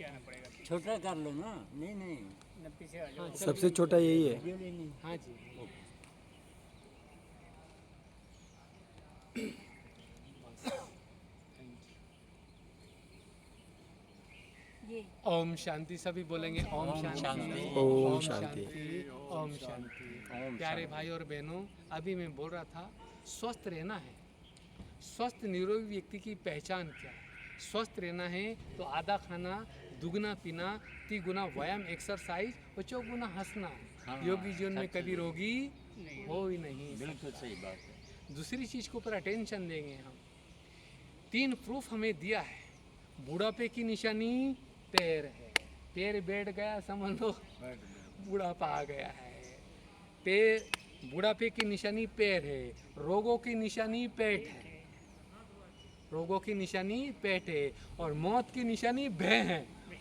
जाना पड़ेगा। छोटा कर लो ना। नहीं नहीं, न पीछे आ जाओ। सबसे छोटा यही है। वीडियो लेनी। हाँ जी। ओम शांति, सभी बोलेंगे ओम शांति, ओम शांति। ओम शांति। ओम प्यारे शांति। भाई और बहनों, अभी मैं बोल रहा था स्वस्थ रहना है। स्वस्थ निरोगी व्यक्ति की पहचान क्या है? स्वस्थ रहना है तो आधा खाना, दुगना पीना, तिगुना व्यायाम एक्सरसाइज और चौगुना हंसना। हाँ, योगी जीवन में सच कभी है। रोगी हो ही नहीं। बिल्कुल सही बात है। दूसरी चीज़ के ऊपर अटेंशन देंगे हम। 3 प्रूफ हमें दिया है। बुढ़ापे की निशानी पैर है। पैर बैठ गया समझ लो बुढ़ापा आ गया है। पैर, बुढ़ापे की निशानी पैर है। रोगों की निशानी पेट है। रोगों की निशानी पेट है और मौत की निशानी भय है।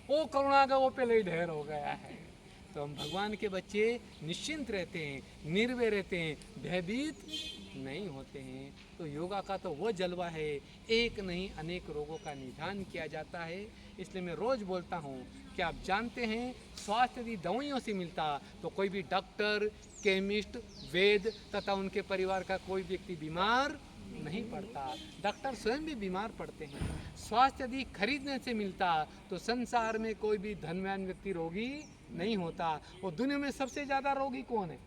वो करुणा का वो पहले ही ढेर हो गया है। तो हम भगवान के बच्चे निश्चिंत रहते हैं, निर्भय रहते हैं, भयभीत नहीं होते हैं। तो योगा का तो वो जलवा है, एक नहीं अनेक रोगों का निदान किया जाता है। इसलिए मैं रोज़ बोलता हूँ कि आप जानते हैं स्वास्थ्य यदि दवाइयों से मिलता तो कोई भी डॉक्टर, केमिस्ट, वैद्य तथा उनके परिवार का कोई व्यक्ति बीमार नहीं पड़ता। डॉक्टर स्वयं भी बीमार पड़ते हैं। स्वास्थ्य यदि खरीदने से मिलता तो संसार में कोई भी धनवान व्यक्ति रोगी नहीं होता। और दुनिया में सबसे ज़्यादा रोगी कौन है?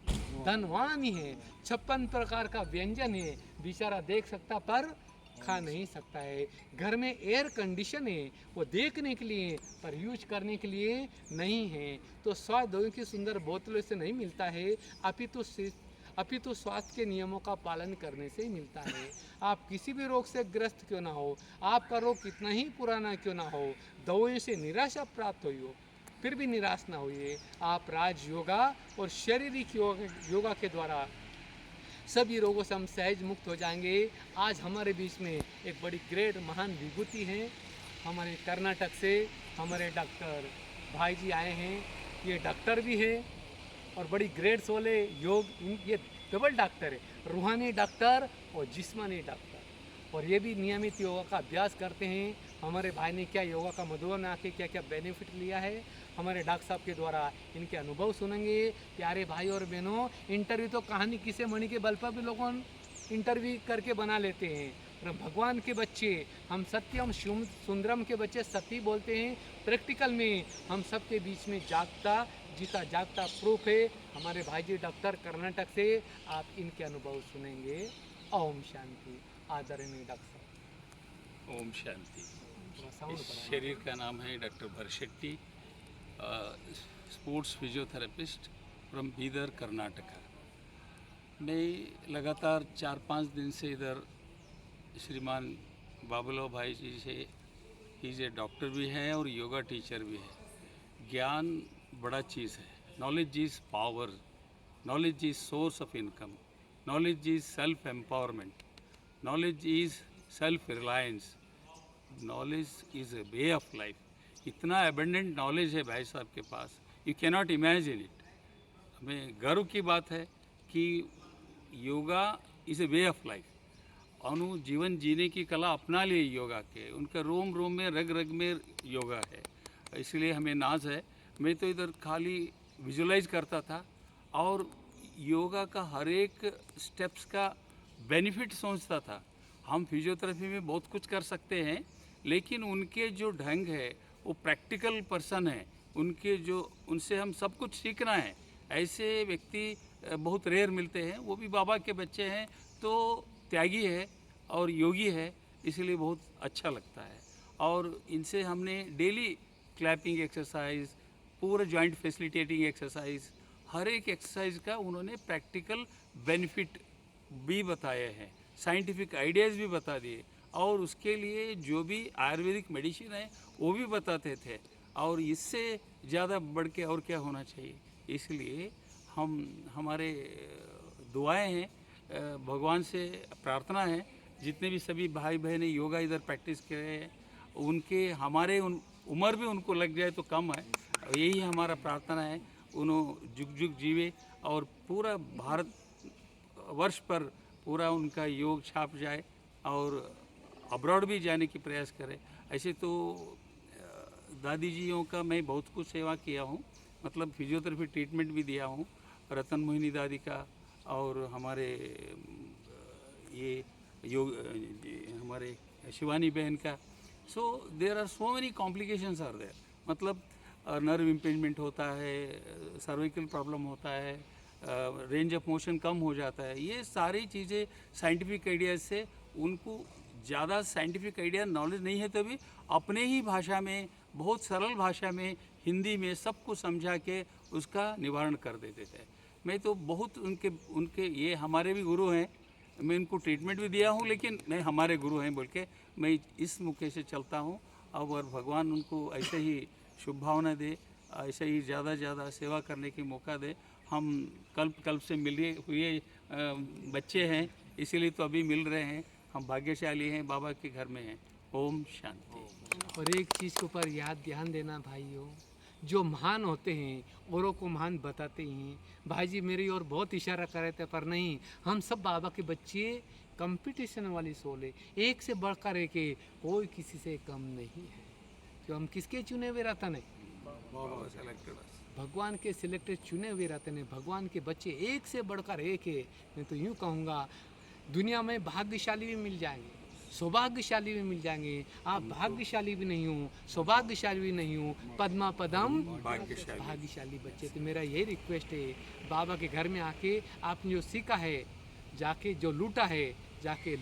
धनवान ही है। 56 प्रकार का व्यंजन है, बेचारा देख सकता पर खा नहीं सकता है। घर में एयर कंडीशन है, वो देखने के लिए पर यूज करने के लिए नहीं है। तो स्वास्थ्य दवाइयों की सुंदर बोतलों से नहीं मिलता है, अपितु स्वास्थ्य के नियमों का पालन करने से ही मिलता है। आप किसी भी रोग से ग्रस्त क्यों ना हो, आपका रोग कितना ही पुराना क्यों ना हो, दवाइयों से निराशा प्राप्त हुई हो, फिर भी निराश ना होइए। आप राज योगा और शारीरिक योगा के द्वारा सभी रोगों से हम सहज मुक्त हो जाएंगे। आज हमारे बीच में एक बड़ी ग्रेट महान विभूति हैं। हमारे कर्नाटक से हमारे डॉक्टर भाई जी आए हैं। ये डॉक्टर भी है और बड़ी ग्रेट सोल है। ये डबल डॉक्टर है, रूहानी डॉक्टर और जिस्मानी डॉक्टर। और ये भी नियमित योगा का अभ्यास करते हैं। हमारे भाई ने क्या योगा का मधुबन में आके क्या क्या बेनिफिट लिया है, हमारे डॉक्टर साहब के द्वारा इनके अनुभव सुनेंगे। प्यारे भाई और बहनों, इंटरव्यू तो कहानी किसे मणि के बल पर भी लोगों इंटरव्यू करके बना लेते हैं। पर भगवान के बच्चे, हम सत्यम सुंदरम के बच्चे सत्य बोलते हैं। प्रैक्टिकल में हम सबके बीच में जागता जीता जागता प्रूफ है। हमारे भाई जी डॉक्टर कर्नाटक से, आप इनके अनुभव सुनेंगे। ओम शांति। आदरणीय डॉक्टर साहब। ओम शांति। थोड़ा साउंड इस बढ़ाइए। शरीर का नाम है doctor Bharshetty, sports physiotherapist from Bidar, Karnataka. मैं लगातार 4-5 दिन से इधर श्रीमान बाबुलो भाई जी से, इज ए डॉक्टर भी हैं और योगा टीचर भी है। ज्ञान बड़ा चीज़ है। Knowledge is power, knowledge is source of income, knowledge is self empowerment, knowledge is self reliance, knowledge is a way of life. इतना एबंडेंट नॉलेज है भाई साहब के पास, यू कैनॉट इमेजिन इट। हमें गर्व की बात है कि yoga is a way of life. अनु जीवन जीने की कला अपना लिए योगा के, उनका रोम रोम में रग रग में योगा है। इसलिए हमें नाज है। मैं तो इधर खाली विजुलाइज करता था और योगा का हर एक स्टेप्स का बेनिफिट सोचता था। हम फिजियोथेरेपी में बहुत कुछ कर सकते हैं, लेकिन उनके जो ढंग है वो प्रैक्टिकल पर्सन है, उनसे हम सब कुछ सीखना है। ऐसे व्यक्ति बहुत रेयर मिलते हैं। वो भी बाबा के बच्चे हैं तो त्यागी है और योगी है, इसलिए बहुत अच्छा लगता है। और इनसे हमने डेली क्लैपिंग एक्सरसाइज, पूरा जॉइंट फैसिलिटेटिंग एक्सरसाइज, हर एक एक्सरसाइज का उन्होंने प्रैक्टिकल बेनिफिट भी बताए हैं, साइंटिफिक आइडियाज़ भी बता दिए और उसके लिए जो भी आयुर्वेदिक मेडिसिन है वो भी बताते थे। और इससे ज़्यादा बढ़ के और क्या होना चाहिए। इसलिए हमारे दुआएं हैं, भगवान से प्रार्थना है, जितने भी सभी भाई बहनें योगा इधर प्रैक्टिस कर रहे हैं उनके हमारे उम्र भी उनको लग जाए तो कम है। और यही हमारा प्रार्थना है, उन्होंने जुग जुग जीवे और पूरा भारत वर्ष पर पूरा उनका योग छाप जाए और अब्रॉड भी जाने की प्रयास करें। ऐसे तो दादी जियों का मैं बहुत कुछ सेवा किया हूँ, मतलब फिजियोथेरेपी ट्रीटमेंट भी दिया हूँ रतन मोहिनी दादी का, और हमारे ये योग हमारे शिवानी बहन का। So there are so many complications are there, मतलब नर्व इम्पेंजमेंट होता है, सर्विकल प्रॉब्लम होता है, रेंज ऑफ मोशन कम हो जाता है। ये सारी चीज़ें साइंटिफिक आइडियाज से, उनको ज़्यादा साइंटिफिक आइडिया नॉलेज नहीं है तो भी अपने ही भाषा में, बहुत सरल भाषा में, हिंदी में सबको समझा के उसका निवारण कर देते थे। मैं तो बहुत उनके ये हमारे भी गुरु हैं, मैं इनको ट्रीटमेंट भी दिया हूँ, लेकिन मैं हमारे गुरु हैं बोल के मैं इस मुखे से चलता हूँ। और भगवान उनको ऐसे ही शुभ भावना दे, ऐसे ही ज़्यादा ज़्यादा सेवा करने की मौका दे। हम कल्प से मिले हुए बच्चे हैं, इसीलिए तो अभी मिल रहे हैं। हम भाग्यशाली हैं, बाबा के घर में हैं। ओम शांति। और एक चीज़ के ऊपर ध्यान देना भाइयों, जो महान होते हैं औरों को महान बताते हैं। भाई जी मेरी ओर बहुत इशारा कर रहे थे, पर नहीं, हम सब बाबा के बच्चे कंपटीशन वाली सोल है, एक से बढ़कर एक है, कोई किसी से कम नहीं है। तो हम किसके चुने हुए रतन है? भगवान के सिलेक्टेड चुने हुए रतन है। भगवान के बच्चे एक से बढ़कर एक है। मैं तो यूँ कहूँगा, दुनिया में भाग्यशाली भी मिल जाएंगे, सौभाग्यशाली भी मिल जाएंगे। आप भाग्यशाली भी नहीं हो, सौभाग्यशाली भी नहीं हो, पद्मा पदम भाग्यशाली बच्चे। तो मेरा यही रिक्वेस्ट है, बाबा के घर में आके आपने जो सीखा है, जाके जो लूटा है, जाके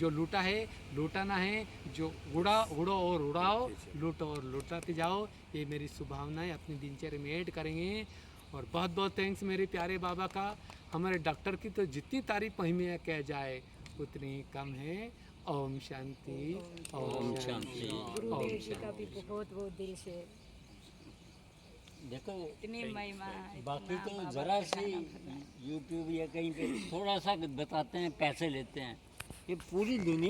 जो लूटा है लूटाना है, जो उड़ो और उड़ाओ, लूटो और लूटाते जाओ। ये मेरी शुभकामनाएं अपनी दिनचर्या में ऐड करेंगे। और बहुत बहुत थैंक्स मेरे प्यारे बाबा का। हमारे डॉक्टर की तो जितनी तारीफ में कह जाए उतनी ही कम है। ओम शांति, ओम शांति। गुरुदेव जी का भी बहुत बहुत दिल से देखो इतनी महिमा है, बाकी इतना तो बाबा जरा का सी नाम करना है। यूट्यूब या कहीं पे थोड़ा सा बताते हैं, पैसे लेते हैं। ये पूरी दुनिया